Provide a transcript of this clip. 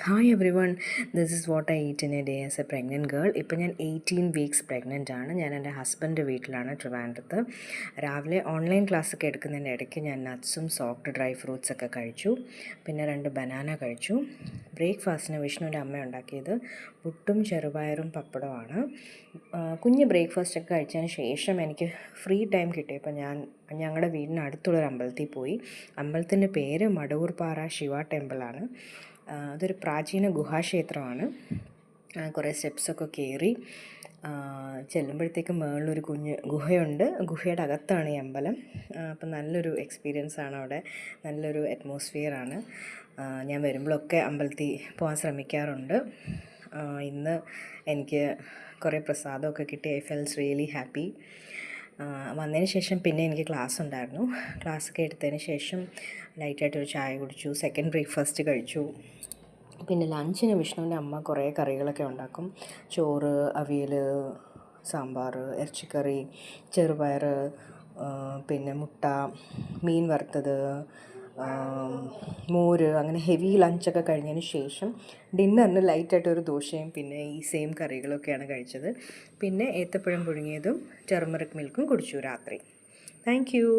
Hi every one, this is what I eat in A day as A pregnant girl. ഇപ്പോൾ ഞാൻ 18 weeks pregnant ആണ്. ഞാൻ എൻ്റെ husband വീട്ടിലാണ്, ട്രിവാൻഡ്രത്ത്. രാവിലെ ഓൺലൈൻ ക്ലാസ്സൊക്കെ എടുക്കുന്നതിൻ്റെ ഇടയ്ക്ക് ഞാൻ നട്ട്സും സോഫ്റ്റ് ഡ്രൈ ഫ്രൂട്ട്സൊക്കെ കഴിച്ചു. പിന്നെ 2 ബനാന കഴിച്ചു. ബ്രേക്ക്ഫാസ്റ്റിന് വിഷ്ണുവിൻ്റെ അമ്മ ഉണ്ടാക്കിയത് പുട്ടും ചെറുപയറും പപ്പടമാണ്. കുഞ്ഞ് ബ്രേക്ക്ഫാസ്റ്റൊക്കെ കഴിച്ചതിന് ശേഷം എനിക്ക് ഫ്രീ ടൈം കിട്ടിയപ്പോൾ ഞാൻ ഞങ്ങളുടെ വീടിനടുത്തുള്ളൊരു അമ്പലത്തിൽ പോയി. അമ്പലത്തിൻ്റെ പേര് മടവൂർപ്പാറ ശിവ ടെമ്പിളാണ്. അതൊരു പ്രാചീന ഗുഹാക്ഷേത്രമാണ്. കുറേ സ്റ്റെപ്സൊക്കെ കയറി ചെല്ലുമ്പോഴത്തേക്കും മുകളിലൊരു കുഞ്ഞ് ഗുഹയുണ്ട്. ഗുഹയുടെ അകത്താണ് ഈ അമ്പലം. അപ്പം നല്ലൊരു എക്സ്പീരിയൻസാണ് അവിടെ, നല്ലൊരു അറ്റ്മോസ്ഫിയറാണ്. ഞാൻ വരുമ്പോഴൊക്കെ അമ്പലത്തിൽ പോകാൻ ശ്രമിക്കാറുണ്ട്. ഇന്ന് എനിക്ക് കുറേ പ്രസാദമൊക്കെ കിട്ടി. I feels really happy. വന്നതിന് ശേഷം പിന്നെ എനിക്ക് ക്ലാസ് ഉണ്ടായിരുന്നു. ക്ലാസ്സൊക്കെ എടുത്തതിന് ശേഷം ലൈറ്റായിട്ടൊരു ചായ കുടിച്ചു. സെക്കൻഡ് ബ്രേക്ക്ഫാസ്റ്റ് കഴിച്ചു. പിന്നെ ലഞ്ചിന് വിഷ്ണുവിൻ്റെ അമ്മ കുറേ കറികളൊക്കെ ഉണ്ടാക്കും. ചോറ്, അവിയൽ, സാമ്പാർ, ഇറച്ചിക്കറി, ചെറുപയർ, പിന്നെ മുട്ട, മീൻ വറുത്തത്, മോര്, അങ്ങനെ ഹെവി ലഞ്ചൊക്കെ കഴിഞ്ഞതിന് ശേഷം ഡിന്നറിന് ലൈറ്റായിട്ടൊരു ദോശയും പിന്നെ ഈ സെയിം കറികളൊക്കെയാണ് കഴിച്ചത്. പിന്നെ ഏത്തപ്പഴം പുഴുങ്ങിയതും ടെർമറിക് മിൽക്കും കുടിച്ചു രാത്രി. Thank you.